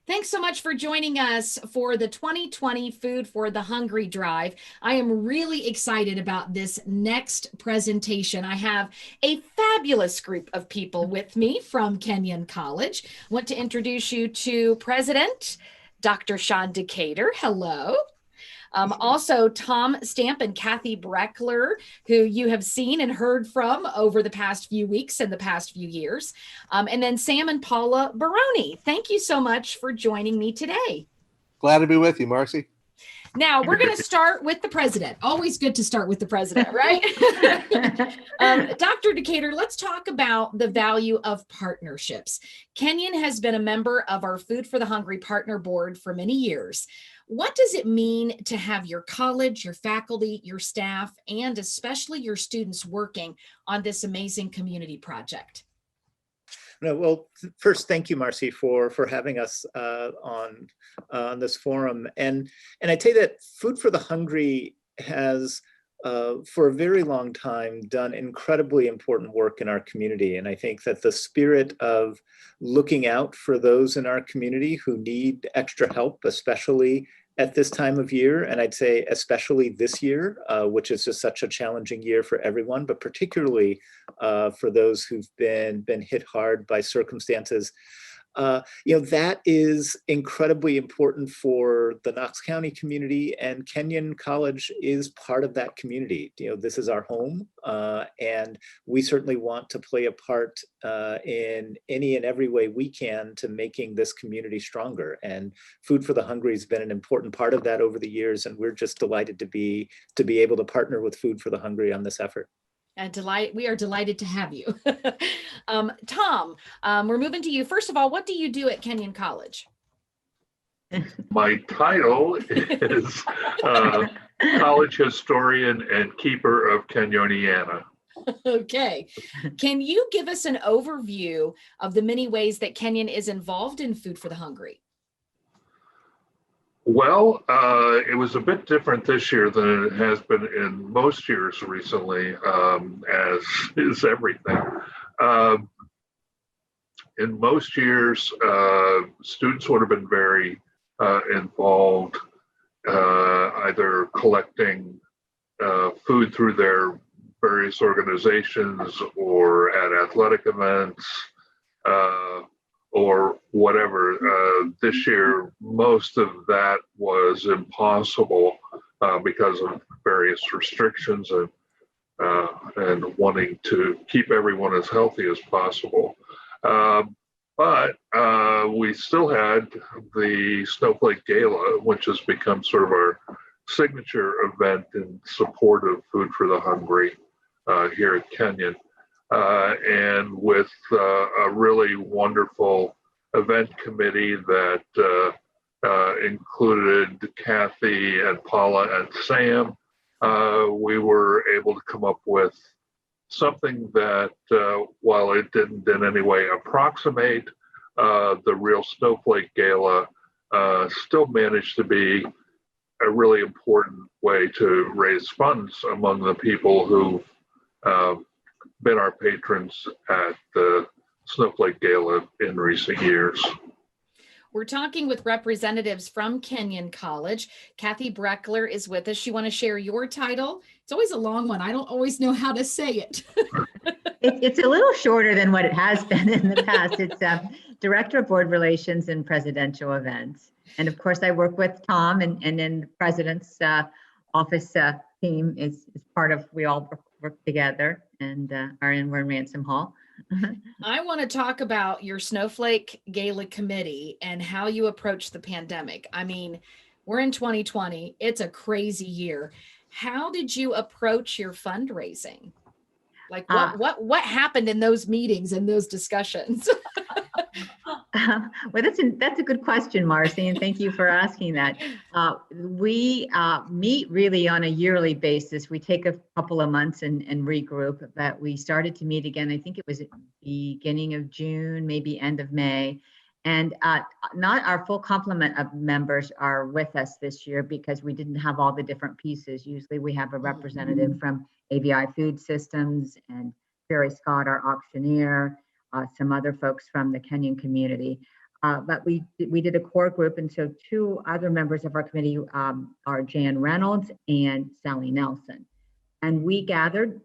Thanks so much for joining us for the 2020 Food for the Hungry Drive. I am really excited about this next presentation. I have a fabulous group of people with me from Kenyon College. I want to introduce you to President Dr. Sean Decatur. Hello. Also, Tom Stamp and Kathy Breckler, who you have seen and heard from over the past few weeks and the past few years. And then Sam and Paula Baroni. Thank you so much for joining me today. Glad to be with you, Marcy. Now, we're going to start with the president. Always good to start with the president, right? Dr. Decatur, let's talk about the value of partnerships. Kenyon has been a member of our Food for the Hungry Partner Board for many years. What does it mean to have your college, your faculty, your staff, and especially your students working on this amazing community project? No, well, first, thank you, Marcy, for having us on this forum. And I'd say that Food for the Hungry has, for a very long time, done incredibly important work in our community. And I think that the spirit of looking out for those in our community who need extra help, especially at this time of year, and I'd say especially this year, which is just such a challenging year for everyone, but particularly for those who've been hit hard by circumstances. That is incredibly important for the Knox County community, and Kenyon College is part of that community. This is our home, and we certainly want to play a part in any and every way we can to making this community stronger. And Food for the Hungry has been an important part of that over the years, and we're just delighted to be able to partner with Food for the Hungry on this effort. We are delighted to have you. Tom, we're moving to you. First of all, what do you do at Kenyon College? My title is college historian and keeper of Kenyoniana. Okay. Can you give us an overview of the many ways that Kenyon is involved in Food for the Hungry? Well, it was a bit different this year than it has been in most years recently, as is everything. In most years, students would have been very involved, either collecting food through their various organizations or at athletic events, or whatever. This year, most of that was impossible because of various restrictions and wanting to keep everyone as healthy as possible. But we still had the Snowflake Gala, which has become sort of our signature event in support of Food for the Hungry here at Kenyon. And with a really wonderful event committee that included Kathy and Paula and Sam, we were able to come up with something that, while it didn't in any way approximate the real Snowflake Gala, still managed to be a really important way to raise funds among the people who've been our patrons at the Snowflake Gala in recent years. We're talking with representatives from Kenyon College. Kathy Breckler is with us. You want to share your title? It's always a long one. I don't always know how to say it. It's a little shorter than what it has been in the past. It's Director of Board Relations and Presidential Events. And of course, I work with Tom, and then the President's office team is part of, we all work together and we're in Ransom Hall. I want to talk about your Snowflake Gala committee and how you approach the pandemic. I mean, we're in 2020. It's a crazy year. How did you approach your fundraising? Like what happened in those meetings and those discussions? Well, that's a good question, Marcy, and thank you for asking that. We meet really on a yearly basis. We take a couple of months and regroup, but we started to meet again. I think it was at the beginning of June, maybe end of May. And not our full complement of members are with us this year because we didn't have all the different pieces. Usually we have a representative from AVI Food Systems and Barry Scott, our auctioneer, some other folks from the Kenyon community. But we did a core group, and so two other members of our committee are Jan Reynolds and Sally Nelson. And we gathered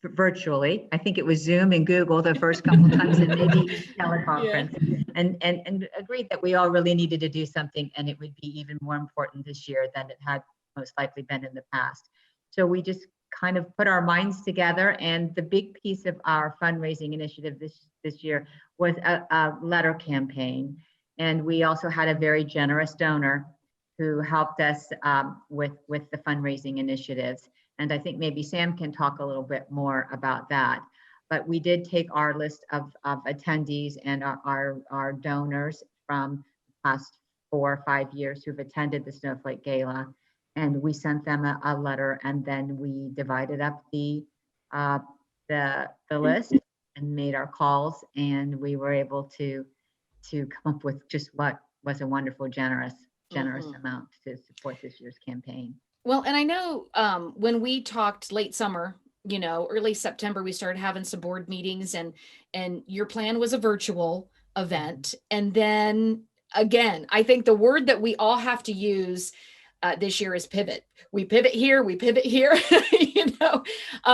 virtually. I think it was Zoom and Google the first couple times, and maybe teleconference, and agreed that we all really needed to do something, and it would be even more important this year than it had most likely been in the past. So we just kind of put our minds together, and the big piece of our fundraising initiative this year was a letter campaign. And we also had a very generous donor who helped us with the fundraising initiatives. And I think maybe Sam can talk a little bit more about that. But we did take our list of attendees and our donors from the past 4 or 5 years who've attended the Snowflake Gala, and we sent them a letter, and then we divided up the list and made our calls, and we were able to come up with just what was a wonderful, generous amount to support this year's campaign. Well, and I know when we talked late summer, early September, we started having some board meetings, and your plan was a virtual event. And then again, I think the word that we all have to use this year is pivot. We pivot here,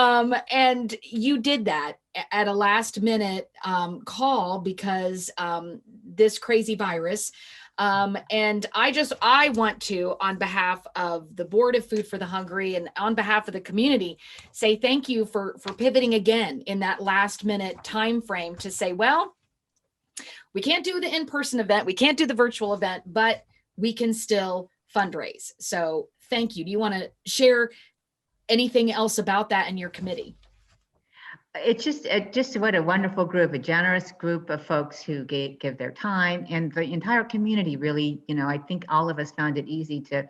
and you did that at a last minute call because this crazy virus. And I want to, on behalf of the Board of Food for the Hungry and on behalf of the community, say thank you for pivoting again in that last minute time frame to say, well, we can't do the in-person event, we can't do the virtual event, but we can still fundraise. So thank you. Do you want to share anything else about that in your committee? It's just what a wonderful group, a generous group of folks who give their time, and the entire community really, I think all of us found it easy to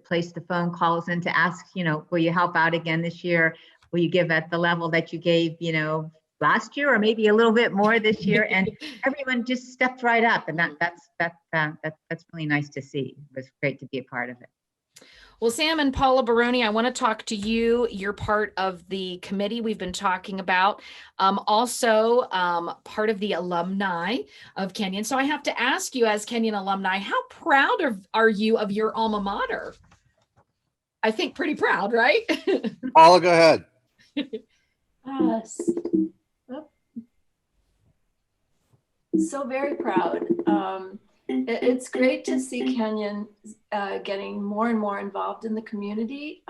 place the phone calls and to ask, will you help out again this year? Will you give at the level that you gave, last year, or maybe a little bit more this year? And everyone just stepped right up, and that's really nice to see. It was great to be a part of it. Well, Sam and Paula Baroni, I want to talk to you. You're part of the committee we've been talking about, also part of the alumni of Kenyon. So I have to ask you, as Kenyon alumni, how proud are you of your alma mater? I think pretty proud, right? Paula, go ahead. So very proud. It's great to see Kenyon getting more and more involved in the community.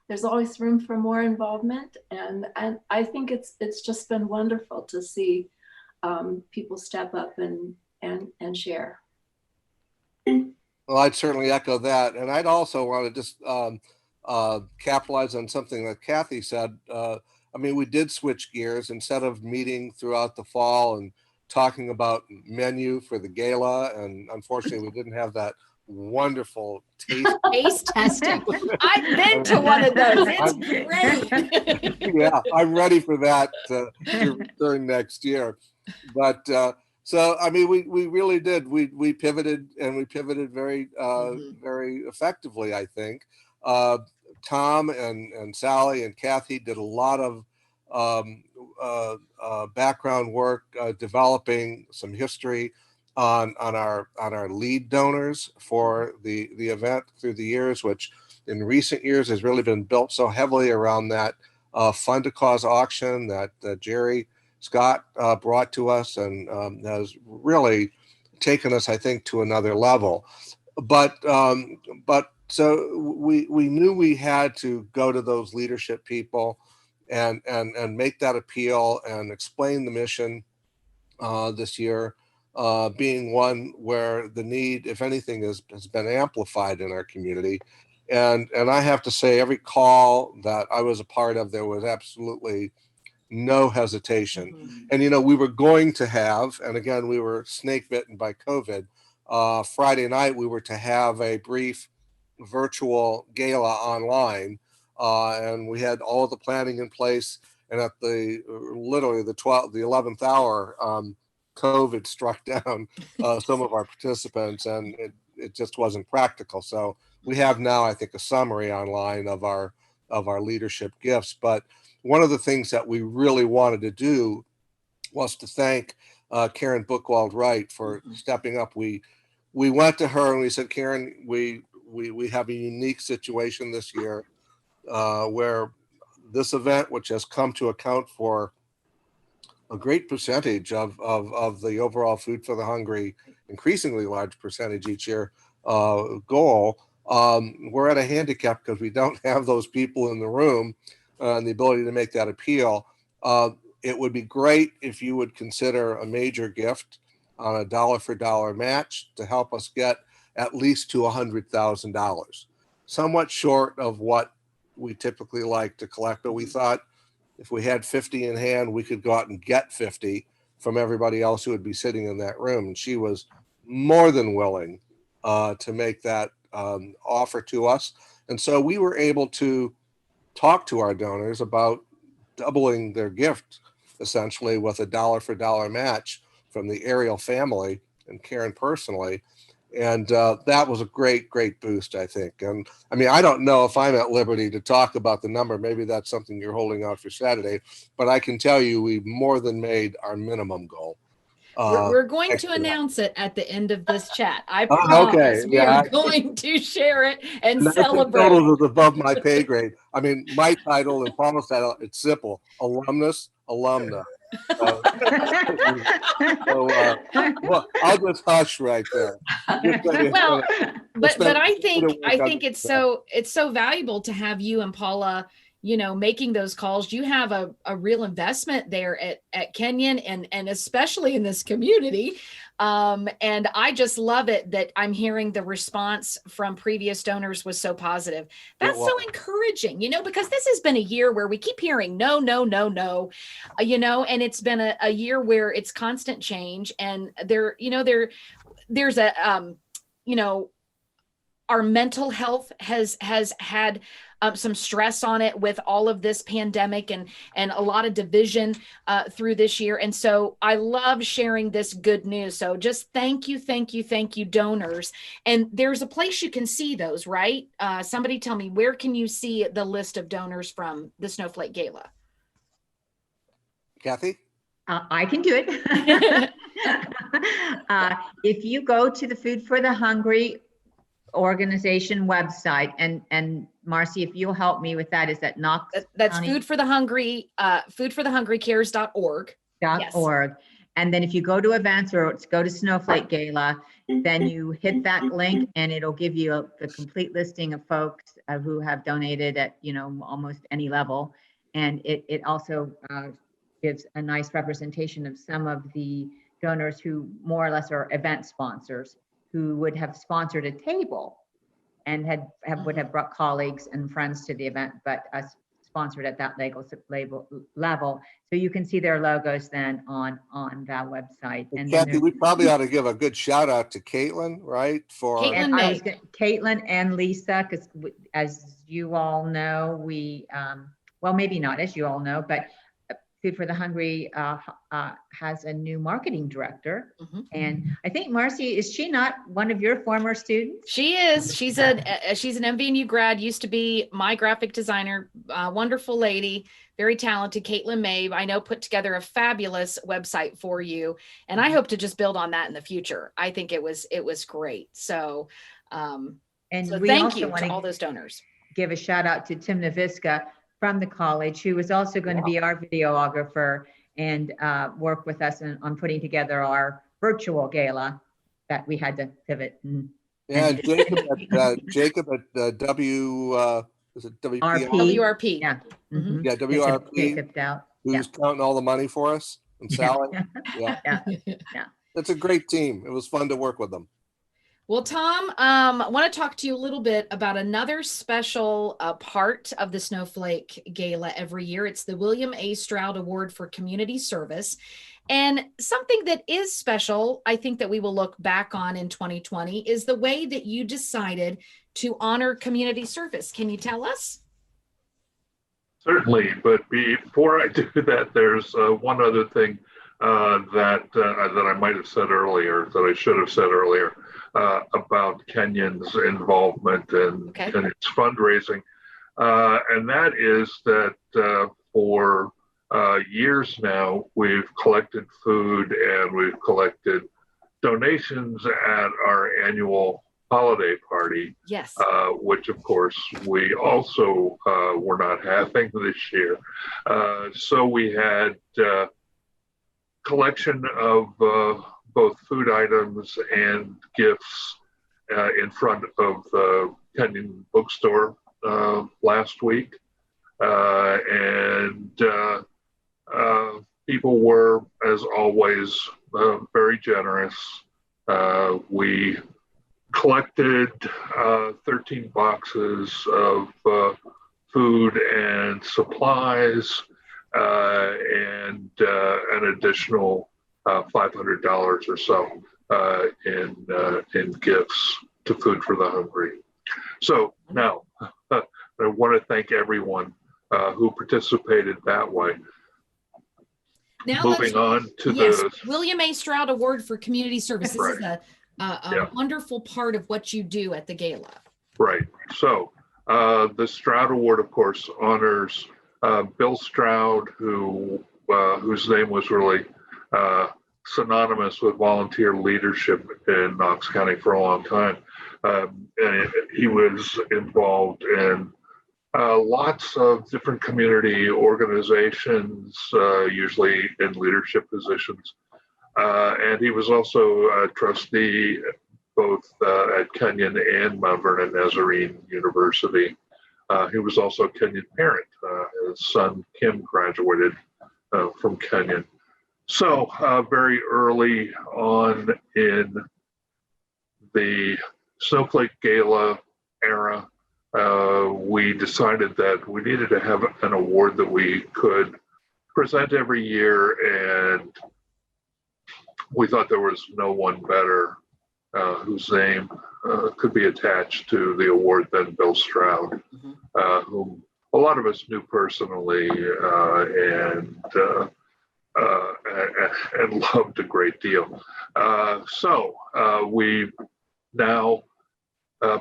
There's always room for more involvement, and I think it's just been wonderful to see people step up and share. Well, I'd certainly echo that, and I'd also want to just capitalize on something that Kathy said. We did switch gears. Instead of meeting throughout the fall and talking about menu for the gala, and unfortunately we didn't have that wonderful taste testing. I've been to one of those. It's great. Yeah, I'm ready for that to return next year. But we really did. We pivoted, and we pivoted very very effectively, I think. Tom and Sally and Kathy did a lot of background work, developing some history on our lead donors for the event through the years, which in recent years has really been built so heavily around that fund to cause auction that Jerry Scott brought to us, and has really taken us, I think, to another level. But so we knew we had to go to those leadership people and make that appeal and explain the mission this year, being one where the need, if anything, has been amplified in our community. And I have to say, every call that I was a part of, there was absolutely no hesitation. And, we were going to have, and again, we were snake bitten by COVID. Friday night, we were to have a brief virtual gala online. And we had all the planning in place, and at the 11th hour, COVID struck down some of our participants, and it just wasn't practical. So we have now, I think, a summary online of our leadership gifts. But one of the things that we really wanted to do was to thank Karen Bookwald Wright for stepping up. We went to her and we said, Karen, we have a unique situation this year where this event, which has come to account for a great percentage of the overall Food for the Hungry, increasingly large percentage each year goal, we're at a handicap because we don't have those people in the room and the ability to make that appeal. It would be great if you would consider a major gift on a dollar for dollar match to help us get at least to $100,000. Somewhat short of what we typically like to collect, but we thought if we had 50 in hand, we could go out and get 50 from everybody else who would be sitting in that room. And she was more than willing to make that offer to us. And so we were able to talk to our donors about doubling their gift, essentially with a dollar for dollar match from the Ariel family and Karen personally. And that was a great boost, I think. And I mean, I don't know if I'm at liberty to talk about the number. Maybe that's something you're holding out for Saturday, but I can tell you we more than made our minimum goal. We're going to announce it at the end of this chat. I Oh, promise. okay. We are going to share it and celebrate. Total is above my pay grade. I mean, my title and Paul's title, it's simple: alumnus, alumna. Well, I'll just hush right there. Well, but I think it's so valuable to have you and Paula, making those calls. You have a real investment there at Kenyon and especially in this community. And I just love it that I'm hearing the response from previous donors was so positive. That's so encouraging, because this has been a year where we keep hearing no, and it's been a year where it's constant change. And there's our mental health has had some stress on it with all of this pandemic and a lot of division through this year. And so I love sharing this good news. So just thank you, donors. And there's a place you can see those, right? Somebody tell me, where can you see the list of donors from the Snowflake Gala? Kathy? I can do it. If you go to the Food for the Hungry organization website, and Marcy, if you'll help me with that, is that Knox? That's County? Food for the Hungry, foodforthehungrycares.org. .org. And then if you go to events or go to Snowflake Gala, then you hit that link and it'll give you the complete listing of folks who have donated at almost any level. And it also gives a nice representation of some of the donors who more or less are event sponsors who would have sponsored a table and would have brought colleagues and friends to the event, but sponsored at that level. So you can see their logos then on that website. And Kathy, we probably ought to give a good shout out to Caitlin, right? Caitlin and Lisa, because as you all know, well, maybe not as you all know, but Food for the Hungry has a new marketing director. Mm-hmm. And I think Marcy, is she not one of your former students? She is. She's an MVNU grad, used to be my graphic designer, wonderful lady, very talented. Caitlin Mabe, I know, put together a fabulous website for you. And I hope to just build on that in the future. I think it was great. So, so thank you to all those donors. Give a shout out to Tim Naviska from the college, who was also going to be our videographer and work with us on putting together our virtual gala that we had to pivot. Jacob at WRP? Yeah. Mm-hmm. Yeah, WRP. Who's counting all the money for us and Sally. Yeah. That's a great team. It was fun to work with them. Well, Tom, I want to talk to you a little bit about another special part of the Snowflake Gala every year. It's the William A. Stroud Award for Community Service. And something that is special, I think that we will look back on in 2020, is the way that you decided to honor community service. Can you tell us? Certainly, but before I do that, there's one other thing that I might have said earlier, that I should have said earlier. About Kenyon's involvement and its fundraising. And that is that for years now, we've collected food and we've collected donations at our annual holiday party, Yes. which of course we also were not having this year. So we had collection of both food items and gifts in front of the Kenyon bookstore last week. And people were, as always, very generous. We collected 13 boxes of food and supplies and an additional $500 or so in gifts to Food for the Hungry. So now I want to thank everyone who participated that way. Now moving on to the William A. Stroud Award for Community Service. This is a wonderful part of what you do at the gala. Right. So the Stroud Award, of course, honors Bill Stroud, whose name was really synonymous with volunteer leadership in Knox County for a long time. And he was involved in lots of different community organizations, usually in leadership positions. And he was also a trustee both at Kenyon and Mount Vernon Nazarene University. He was also a Kenyon parent. His son, Kim, graduated from Kenyon. So very early on in the Snowflake Gala era, we decided that we needed to have an award that we could present every year, and we thought there was no one better whose name could be attached to the award than Bill Stroud, whom a lot of us knew personally and loved a great deal. So we now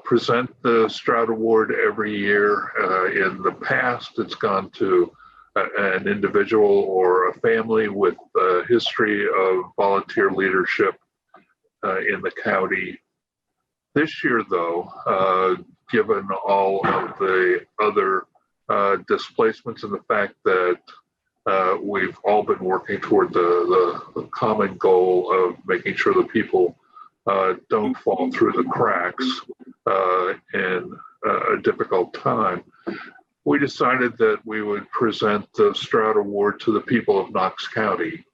present the Stroud Award every year. In the past, it's gone to an individual or a family with a history of volunteer leadership in the county. This year, though, given all of the other displacements and the fact that we've all been working toward the common goal of making sure that people don't fall through the cracks in a difficult time, we decided that we would present the Stroud Award to the people of Knox County.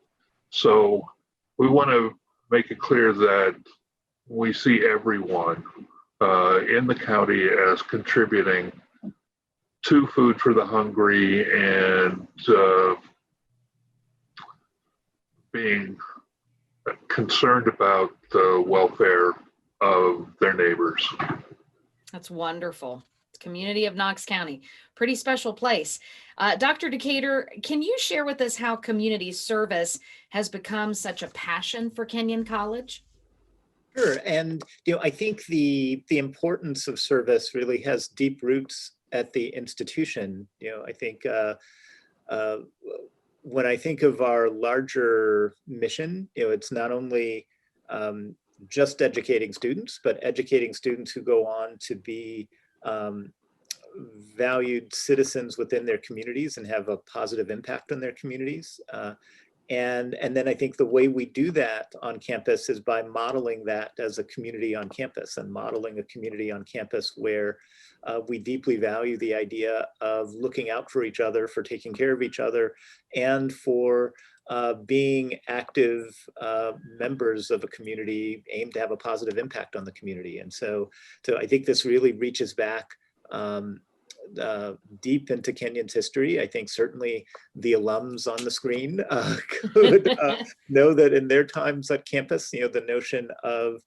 So we want to make it clear that we see everyone in the county as contributing to Food for the Hungry and being concerned about the welfare of their neighbors. That's wonderful. Community of Knox County, pretty special place. Dr. Decatur, can you share with us how community service has become such a passion for Kenyon College? Sure, and I think the importance of service really has deep roots at the institution. I think when I think of our larger mission, it's not only just educating students, but educating students who go on to be valued citizens within their communities and have a positive impact on their communities. And then I think the way we do that on campus is by modeling that as a community on campus, and modeling a community on campus where we deeply value the idea of looking out for each other, for taking care of each other, and for being active members of a community aimed to have a positive impact on the community. And so I think this really reaches back deep into Kenyon's history. I think certainly the alums on the screen could know that in their times at campus, the notion of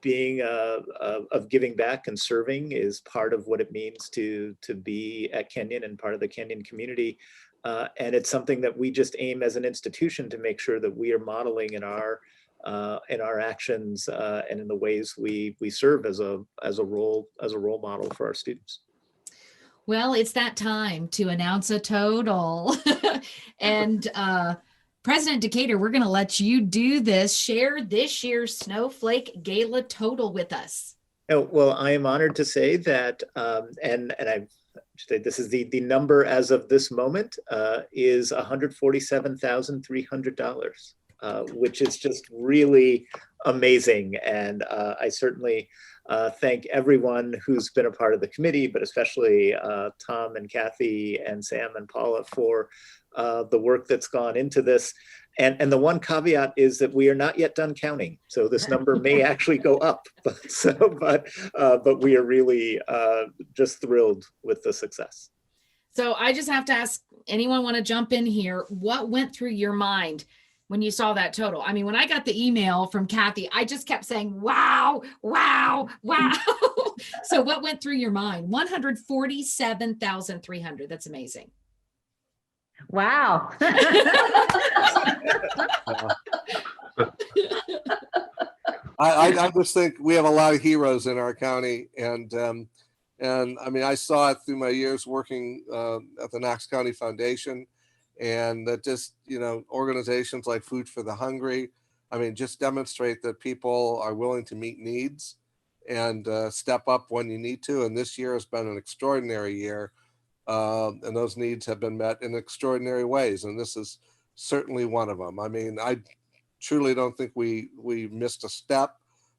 being of giving back and serving is part of what it means to be at Kenyon and part of the Kenyon community. And it's something that we just aim as an institution to make sure that we are modeling in our actions and in the ways we serve as a role model for our students. Well, it's that time to announce a total. And President Decatur, we're going to let you do this. Share this year's Snowflake Gala total with us. Oh, well, I am honored to say that, and I should say this is the number as of this moment, is $147,300, which is just really amazing. And I certainly thank everyone who's been a part of the committee, but especially Tom and Kathy and Sam and Paula for the work that's gone into this. And the one caveat is that we are not yet done counting, so this number may actually go up. But we are really just thrilled with the success. So I just have to ask, anyone want to jump in here? What went through your mind when you saw that total? I mean, when I got the email from Kathy, I just kept saying, wow, wow, wow. So what went through your mind? 147,300. That's amazing. Wow. I just think we have a lot of heroes in our county, and I mean, I saw it through my years working at the Knox County Foundation, and that just, you know, organizations like Food for the Hungry, I mean, just demonstrate that people are willing to meet needs and step up when you need to. And this year has been an extraordinary year, and those needs have been met in extraordinary ways, and this is certainly one of them. I mean, I truly don't think we missed a step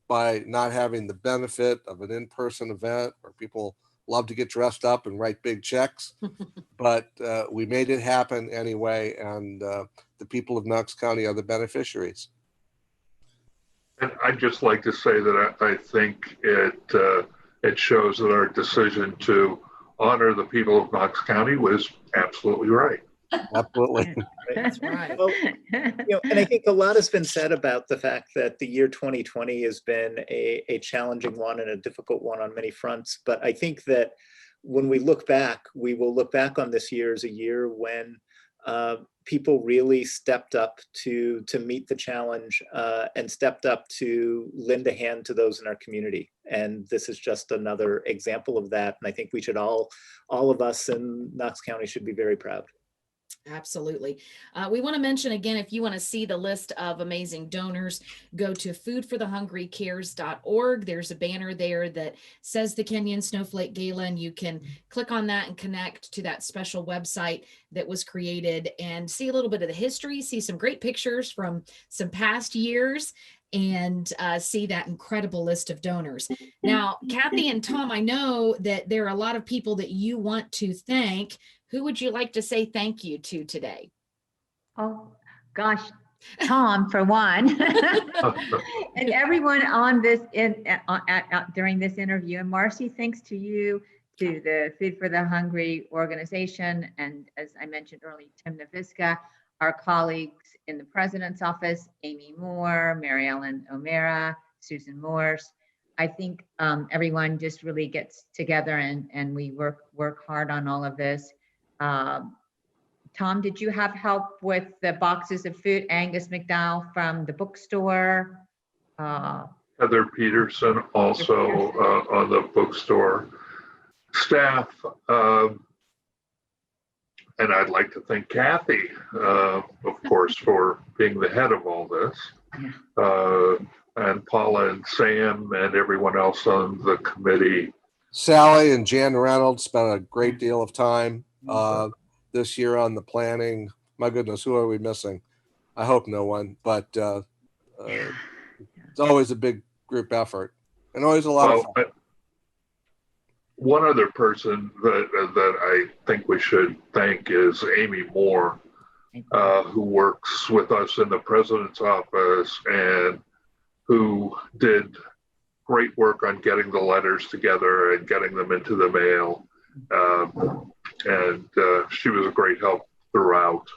by not having the benefit of an in-person event where people love to get dressed up and write big checks, but we made it happen anyway, and the people of Knox County are the beneficiaries. And I'd just like to say that I think it shows that our decision to honor the people of Knox County was absolutely right. Absolutely. That's right. Well, you know, and I think a lot has been said about the fact that the year 2020 has been a challenging one and a difficult one on many fronts. But I think that when we look back, we will look back on this year as a year when people really stepped up to meet the challenge and stepped up to lend a hand to those in our community. And this is just another example of that. And I think we should all of us in Knox County should be very proud. Absolutely. We want to mention again, if you want to see the list of amazing donors, go to foodforthehungrycares.org. There's a banner there that says the Kenyon Snowflake Gala, and you can click on that and connect to that special website that was created and see a little bit of the history, see some great pictures from some past years, and see that incredible list of donors. Now, Kathy and Tom, I know that there are a lot of people that you want to thank. Who would you like to say thank you to today? Oh, gosh, Tom, for one, and everyone on this during this interview. And Marcy, thanks to you, to the Food for the Hungry organization, and as I mentioned earlier, Tim Naviska, our colleagues in the President's office, Amy Moore, Mary Ellen O'Mara, Susan Morse. I think everyone just really gets together and we work hard on all of this. Tom, did you have help with the boxes of food? Angus McDowell from the bookstore. Heather Peterson also on the bookstore staff. And I'd like to thank Kathy, of course, for being the head of all this. And Paula and Sam and everyone else on the committee. Sally and Jan Reynolds spent a great deal of time this year on the planning. My goodness, who are we missing? I hope no one, but it's always a big group effort and always a lot of fun. One other person that I think we should thank is Amy Moore, who works with us in the President's office and who did great work on getting the letters together and getting them into the mail. And she was a great help throughout.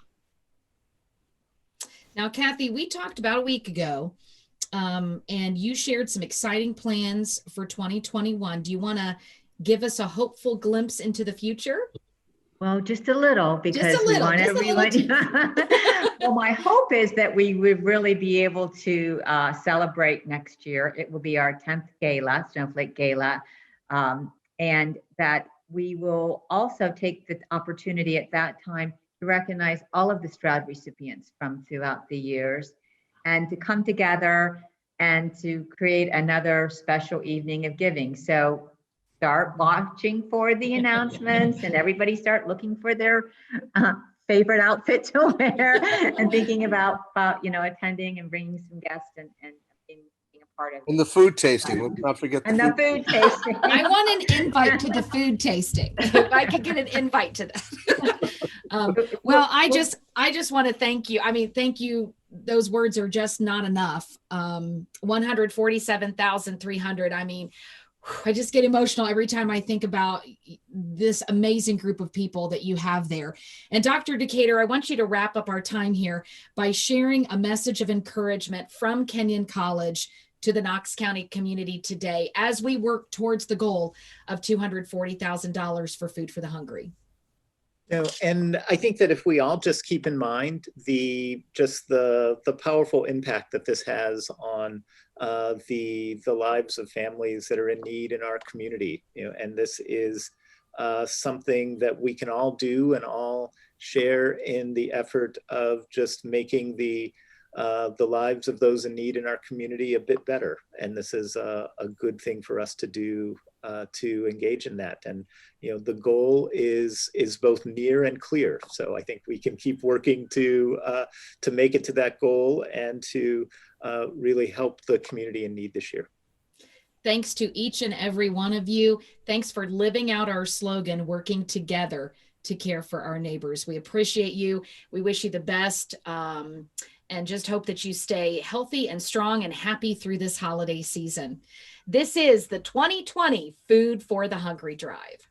Now, Kathy, we talked about a week ago, and you shared some exciting plans for 2021. Do you want to give us a hopeful glimpse into the future? Well, just a little, because just a little, we want everyone. Well, my hope is that we would really be able to celebrate next year. It will be our 10th gala, Snowflake Gala, and that we will also take the opportunity at that time to recognize all of the Stroud recipients from throughout the years and to come together and to create another special evening of giving. So start watching for the announcements and everybody start looking for their favorite outfit to wear and thinking about attending and bringing some guests and being a part of it. And the food tasting, let's not forget And the food tasting. I want an invite to the food tasting. If I could get an invite to that. Well, I just want to thank you. I mean, thank you. Those words are just not enough. 147,300. I mean, I just get emotional every time I think about this amazing group of people that you have there. And Dr. Decatur, I want you to wrap up our time here by sharing a message of encouragement from Kenyon College to the Knox County community today as we work towards the goal of $240,000 for Food for the Hungry. And I think that if we all just keep in mind the powerful impact that this has on the lives of families that are in need in our community, and this is something that we can all do and all share in the effort of just making the lives of those in need in our community a bit better. And this is a good thing for us to do, to engage in that. And the goal is both near and clear. So I think we can keep working to make it to that goal and to really help the community in need this year. Thanks to each and every one of you. Thanks for living out our slogan, working together to care for our neighbors. We appreciate you. We wish you the best. And just hope that you stay healthy and strong and happy through this holiday season. This is the 2020 Food for the Hungry Drive.